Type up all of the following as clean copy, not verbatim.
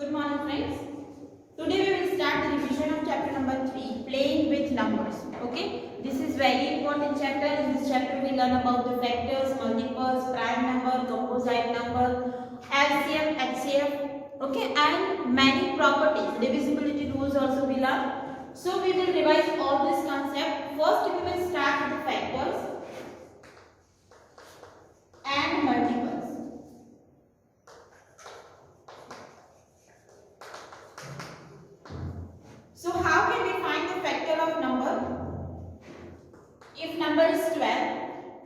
Good morning friends. Today we will start the revision of chapter number 3, playing with numbers. Okay, this is very important chapter. In this chapter we learn about the factors, multiples, prime number, composite number, LCM, HCF, okay, and many properties. Divisibility rules also we learn. So we will revise all this concept. First we will start with the factors and multiples. So how can we find the factor of number? If number is 12,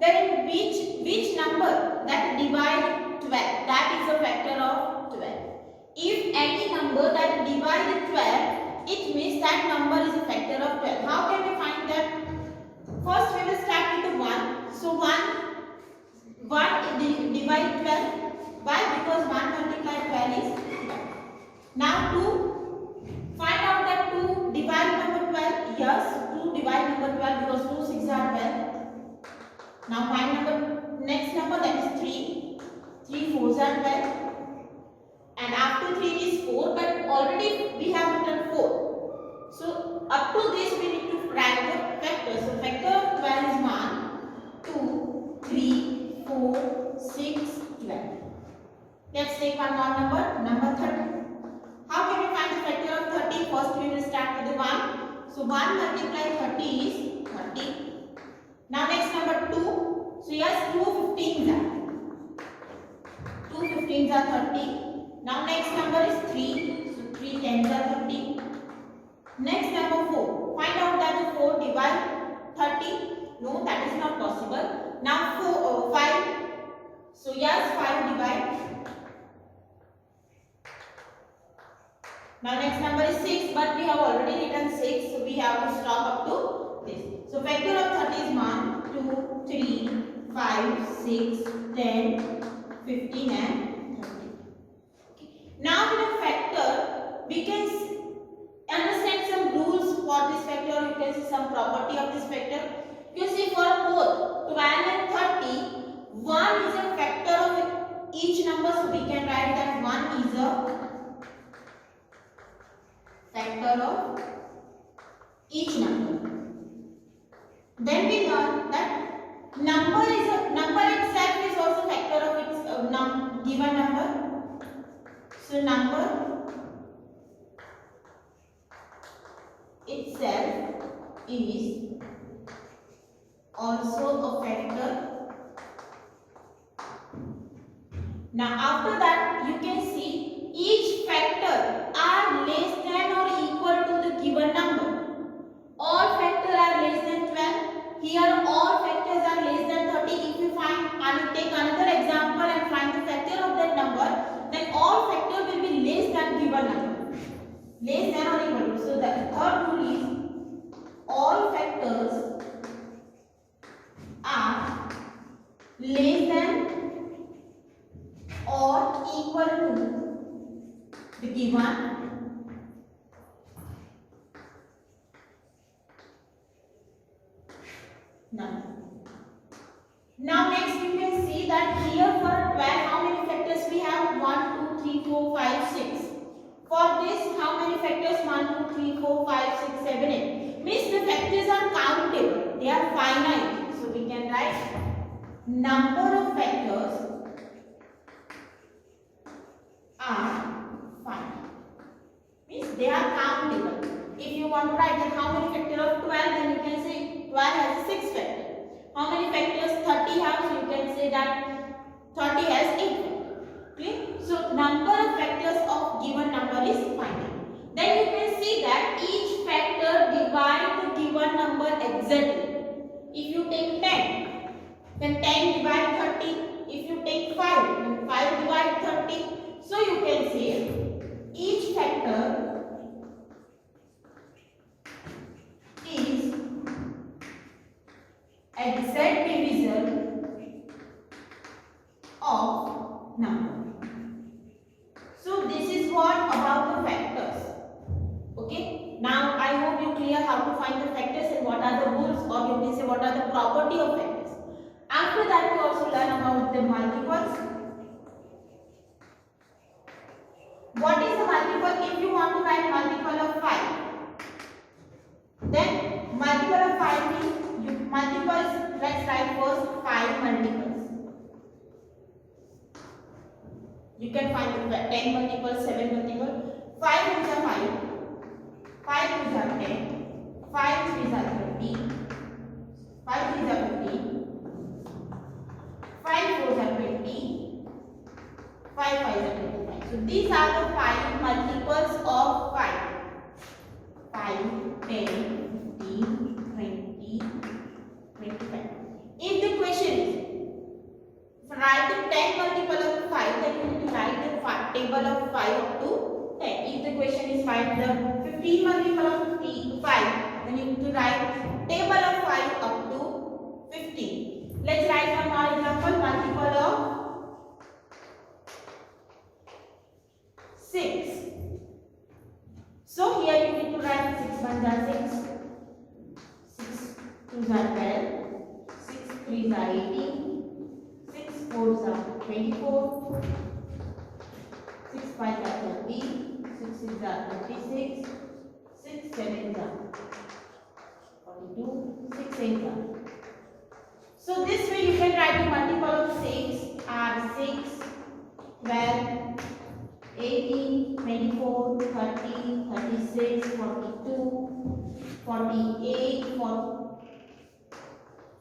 then which number that divide 12, that is a factor of 12. If any number that divide 12, it means that number is a factor of 12. How can we find that? First we will start with the 1. So 1 divide 12. Why? Because 1 multiplied 12 is 12. Now 2. Find out that 2 divide number 12. Yes, 2 divide number 12 because 2 6 are 12. Now find next number, that is 3. 3 4s are 12. And after 3 is 4, but already we have written 4. So up to this we need to write the factors. So factor of 12 is 1, 2, 3, 4, 6, 12. Let's take one more number 30. How can we find the factor of 30? First we will start with the 1. So 1 multiplied 30 is 30. Now next number 2. So yes, 2 15s are. 2 15s are 30. Now next number is 3. So 3 10s are 30. Next number 4. Find out that the 4 divide 30. No, that is not possible. Now 5. So yes, 5 divide. Now next number is 6, but we have already written 6, so we have to stop up to this. So factor of 30 is 1, 2, 3, 5, 6, 10, 15 and 30. Now with a factor, we can understand some rules for this factor. You can see some property of this factor. You see for both 12 and 30, 1 is a factor of each number, so we can write that 1 is a factor of each number. Then we learn that number itself is also factor of its given number. So number itself is also a factor. Now after that you can see each factor are less than or equal to the given number. All factors are less than 12. Here all factors are less than 30. If you take another example and find the factor of that number, then all factors will be less than given number. Less than or equal to. So the third rule is all factors are less than or equal to the given number. Now next you can see that here for 12 how many factors we have? 1, 2, 3, 4, 5, 6. For this how many factors? 1, 2, 3, 4, 5, 6, 7, 8. Means the factors are countable. They are finite. So we can write number of factors are finite. Means they are countable. If you want to write that how many factors of 12, then you can say 12 has 6 factors. How many factors 30 have? So you can say that 30 has 8 factors. Okay? So number of factors of given number is finite. Then you can see that each factor divide the given number exactly. If you take 10, then 10 divide 30. If you take 5, then 5 divide 30. So you can say each factor is exact divisor of number. So this is what about the factors. Okay. Now I hope you clear how to find the factors and what are the rules, or you can say what are the property of factors. After that we also learn about the multiples. What is the multiple? You can find the 10 multiple, 7 multiple. 5 is a 5, 5 is a 10, 5 is a 30, 5 is a 50, 5 is a 20, 5 is a 25. So these are the 5 multiples of 5. 5, 10, 15, 20, 25. If the question is write the 10 multiple of 5, then you need to write the table of 5 up to 10. If the question is find the 15 multiple of 5, then you need to write table of 5 up to 15. Let's write one more example, multiple of 6. So here you need to write 6 1s are 6, 6 2s are 12, 6 3s are 18, 6 4s are 24, 6 5s are 30, 6 6s are 36, 6 7s are 42, 6 8s are. So this way you can write the multiple of 6 are 6, 12, 18, 24, 30, 36, 42, 48,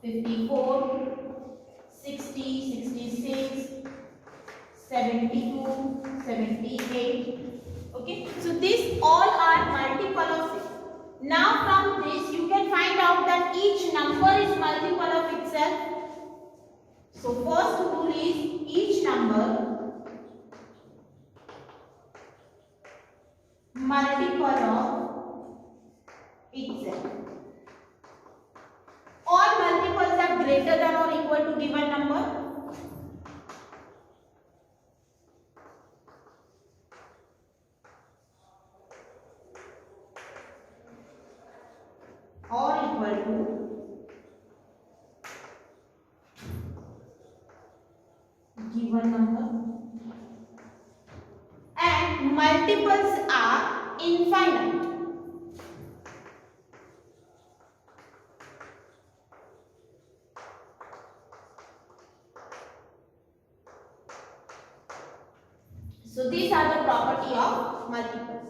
54, 60, 66, 72, 78. Okay, so these all are multiple of 6. Now from this you can find out that each number is multiple of itself. So first rule is each number multiple of itself. All multiples are greater than or equal to given number. Or equal to given number. And multiples are infinite. So these are the property of multiples.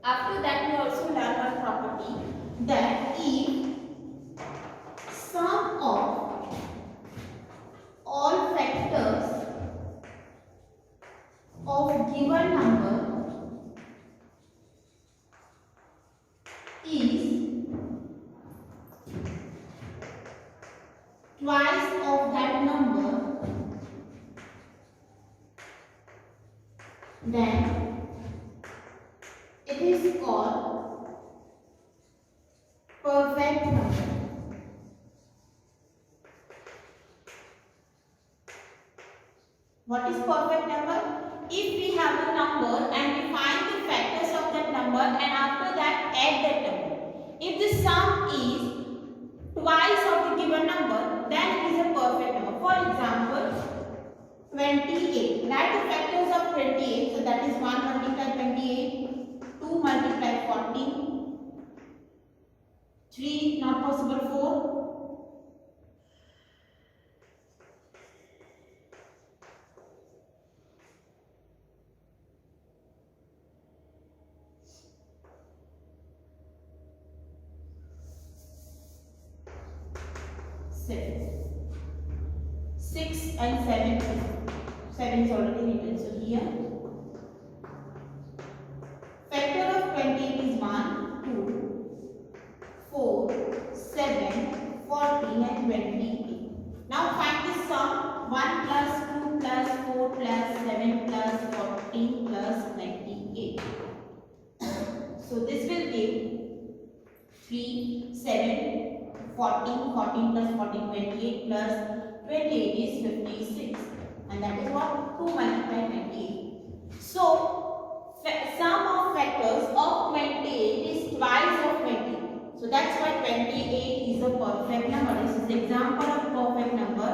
After that we also learn one property that if sum of all factors of given number is twice of that number, then it is called perfect number. What is perfect number? If we have a number and we find the factors of that number and after that add that number. If the sum is twice of the given number, then it is a perfect number. For example, 28. Write the factors of 28. So that is 1 multiply 28, 2 multiply 40, 3 not possible 4. 7. 6 and 7. 7 is already written. So here factor of 28 is 1, 2, 4, 7, 14 and 28. Now find the sum 1 plus 2 plus 4 plus 7 plus 14 plus 28. So this will give 3, 7, 14, 14 plus 14, 28 plus 28 is 56. And that is what? 2 multiply 28. So, sum of factors of 28 is twice of 20. So, that's why 28 is a perfect number. This is the example of perfect number.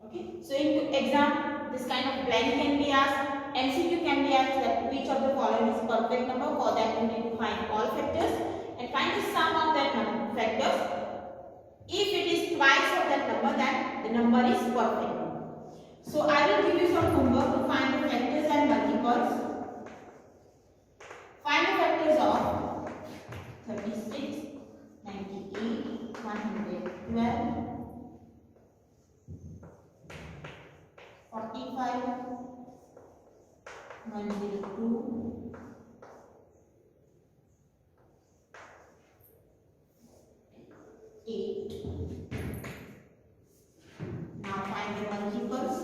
Okay. So, in exam, this kind of blank can be asked. MCQ can be asked that which of the following is perfect number. For that you need to find all factors and find the sum of that factors. If it is twice of that number, then the number is perfect. So I will give you some homework to find the factors and multiples. Find the factors of 36, 98, 112, 45, 102, 8. Now find the multiples.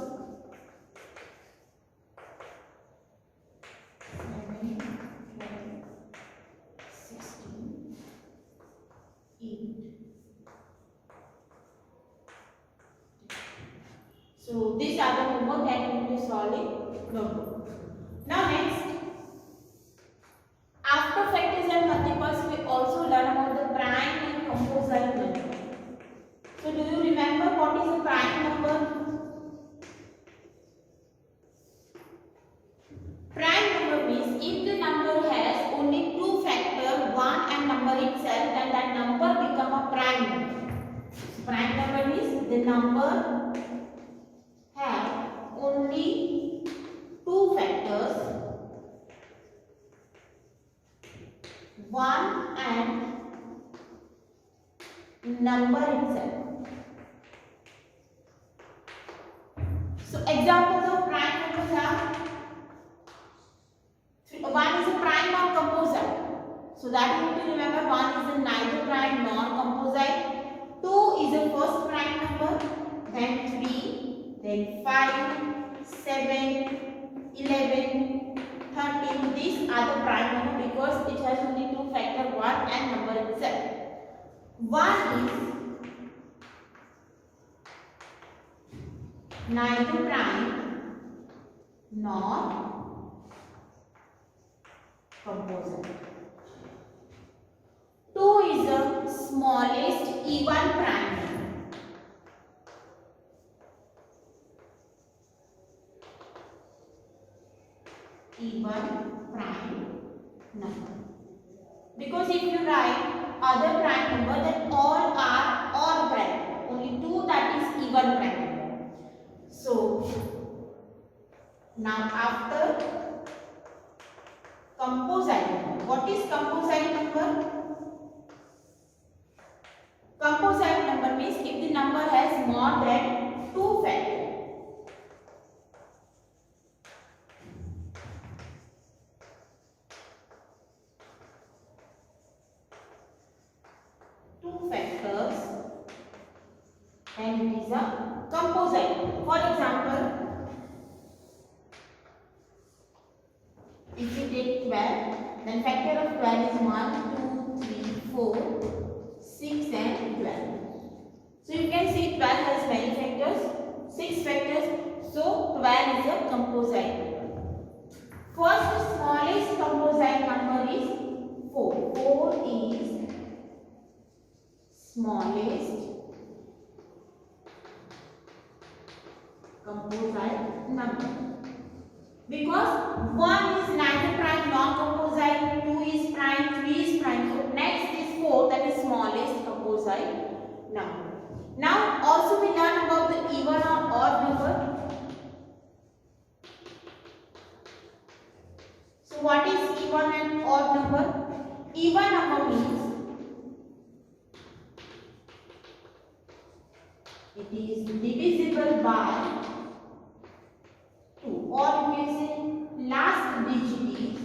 7, 12, 16, 8. So these are the homework that you need to solve in notebook. Now next, after factors and multiples, we also learn about the prime and composite number. So do you remember what is a prime number? Prime number means if the number has only two factors, 1 and number itself, then that number become a prime number. So prime number means the number have only two factors, 1 and number itself. So examples of prime numbers are 1 is a prime or composite. So that you need to remember 1 is a neither prime nor composite. 2 is a first prime number. Then 3, then 5, 7, 11, 13. These are the prime number because it has only two factors, 1 and number itself. 1 is neither prime nor composite. 2 is the smallest even prime number. Even prime number. Because if you write other prime number, then all are odd prime number. Only 2 that is even prime number. So now after composite number. What is composite number? Composite number means if the number has more than two factors. Two factors, and it is a composite. For example, if you take 12, then factor of 12 is 1, 2, 3, 4, 6 and 12. So you can see 12 has many factors, 6 factors. So 12 is a composite number. First smallest composite number is 4. 4 is smallest composite number. Because 1 is neither prime nor composite, 2 is prime, 3 is prime. So next is 4, that is smallest composite number. Now also we learn about the even or odd number. So what is even and odd number? Even number means it is divisible by 2, or you can say last digit is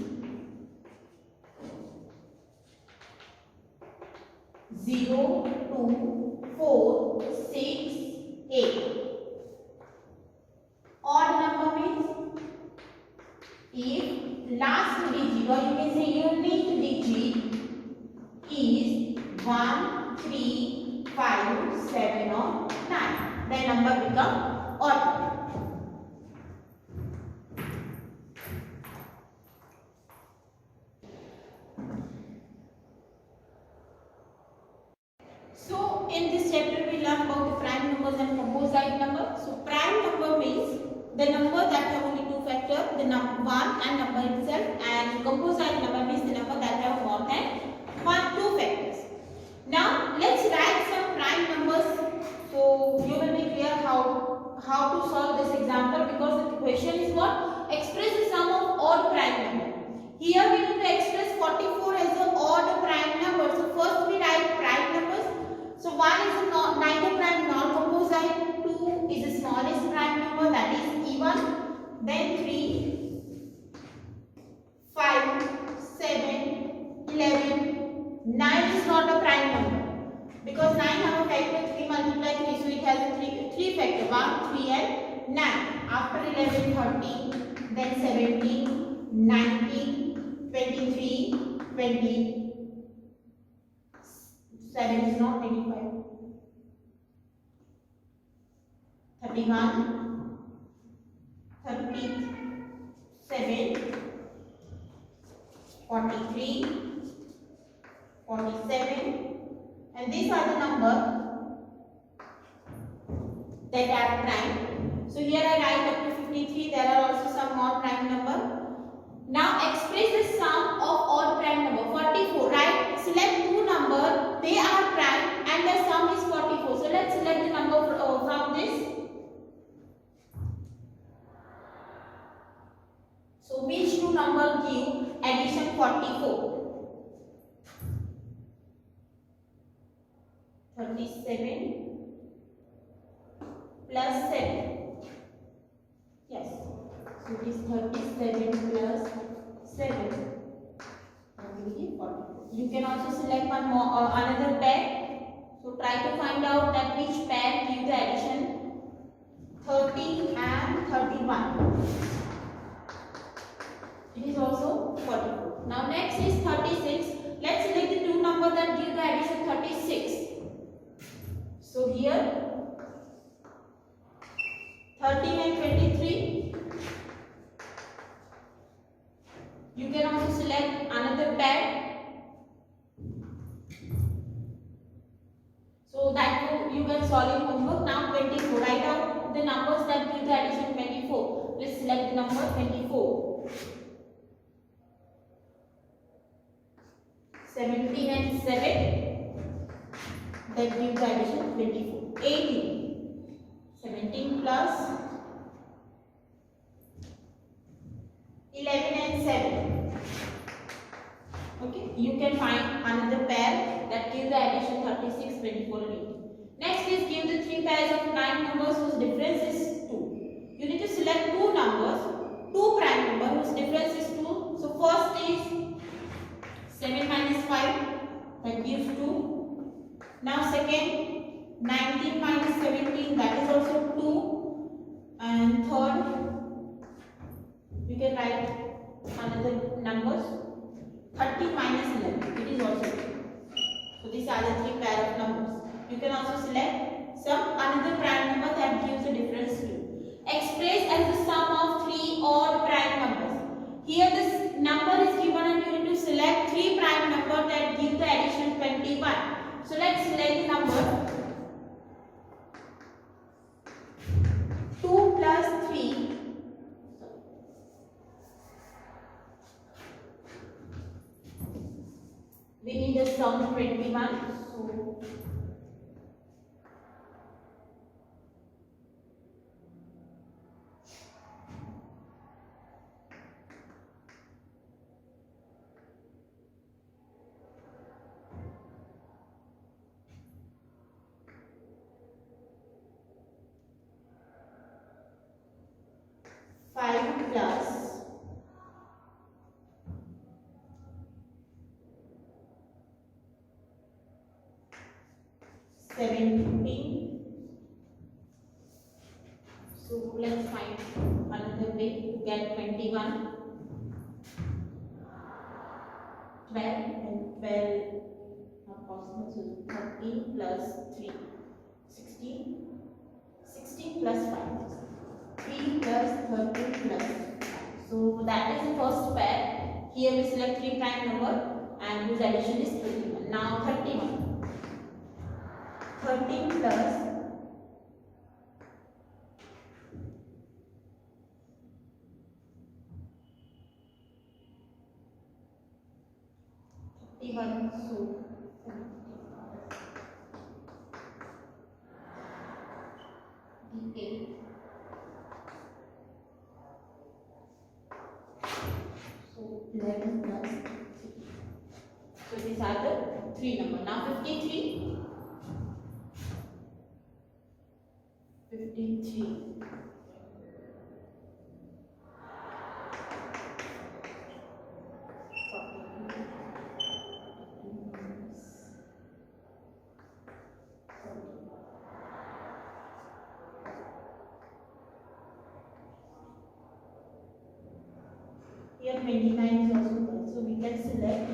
0, 2, 4, 6, 8. Odd number means if last digit, or you can say unique digit is 1, 3, 5, 7 or 9, then number become odd. So in this chapter we learn about the prime numbers and composite number. So prime number means the number that have only two factors, the number 1 and number itself, and composite number means the number that have more than 2 factors. Now let's write some prime numbers, so you will be clear how to solve this example, because the question is what? Express the sum of odd prime number. Here we need to express 44 as an odd prime number. So first we write prime numbers. So 1 is a neither prime nor composite, 2 is the smallest prime number, that is even, then 3, 5, 7, 11, 9 is not a prime number because 9 have a factor 3 multiply 3, so it has a 3 factor, 1, 3 and 9. After 11, 13, then 17, 19, 23, 20, 7 is not 25, 31, 37, 43, 47, and these are the numbers that are prime. So here I write up to 53. There are also some more prime number. Now express the sum of odd prime number. 44, right? Select two numbers, they are prime and the sum is 44. So let's select the number from this. So which two numbers give addition 44? 37 plus 7. Yes. So it is 37 plus 7. You can also select one more another pair. So try to find out that which pair give the addition 30 and 31. It is also 44. Now next is 36. Let's select the two numbers that give the addition 36. So here 13 and 23. You can also select another pair. So that you can solve in homework. Now 24. Write out the numbers that give the addition 24. Let's select the number 24. 17 and 7. That gives the addition 24. 18. 17 plus 11 and 7. Okay, you can find another pair that gives the addition 36, 24 and 18. Next is give the three pairs of prime numbers whose difference is 2. You need to select two numbers, two prime numbers whose difference is 2. So first is 7 minus 5, that gives 2. Now second, 19 minus 17, that is also 2. And third, you can write another numbers, 30 minus 11, it is also 2. So these are the three pair of numbers. You can also select some another prime number that gives a difference 2. Express as the sum of three odd prime numbers. Here this number is given and you need to select three prime numbers that give the addition 21. So let's select the number 2 plus 3. We need a sum 21. So 5 plus 17. So let's find another way to get 21. 12 and 12 not possible. So 13 plus 3, 16. 16 plus 5. 3 plus 13 plus 5. So that is the first pair. Here we select 3 prime number and whose addition is 31. Now 31. 13 plus 5 61. So 58. So 11 plus 3. So these are the three numbers. Now 53. 53. Here 29 is also there. So we can select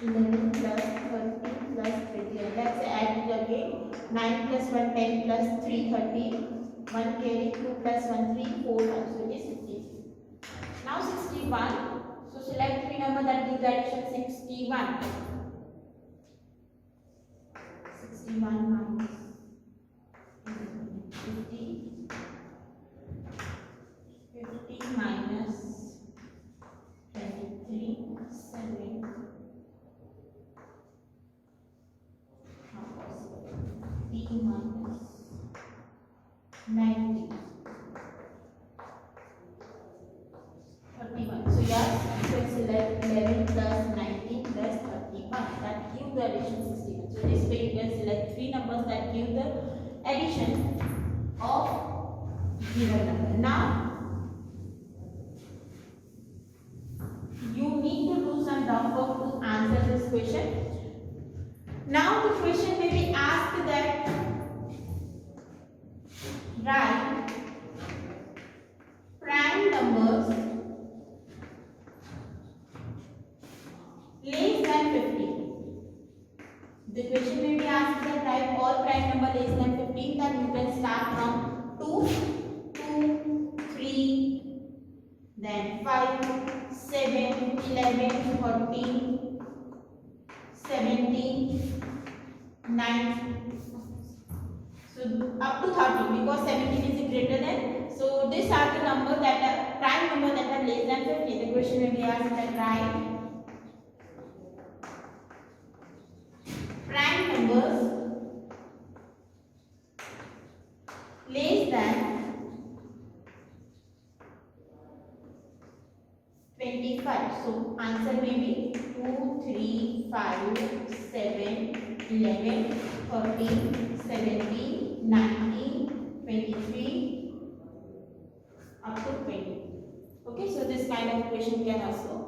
11 plus 30 plus 20. And let's add it again. 9 plus 1, 10 plus 3, 30. 1 carry, 2 plus 1, 3, 4, 5. So it is 53. Now 61. So select three number that gives addition 61. 61 minus 50. 50 minus 23, 7. Not possible. 50 minus 90. 31. So yes, you can select 11 plus 19 plus 31. That gives the addition 61. So this way you can select three numbers that give the addition of given number. Now you need to do some rough work to answer this question. Now the question may be asked that write prime numbers less than 50. The question may be asked that write all prime number less than 15. Then you can start from 2, 2, 3, then 5, 7, 11, 14, 17, 9. So up to 30 because 17 is greater than. So these are the numbers that are prime number that are less than 50. The question may be asked that write prime numbers less than 25. So answer may be 2, 3, 5, 7, 11, 13, 17, 19, 23 up to 20. Okay, so this kind of question can also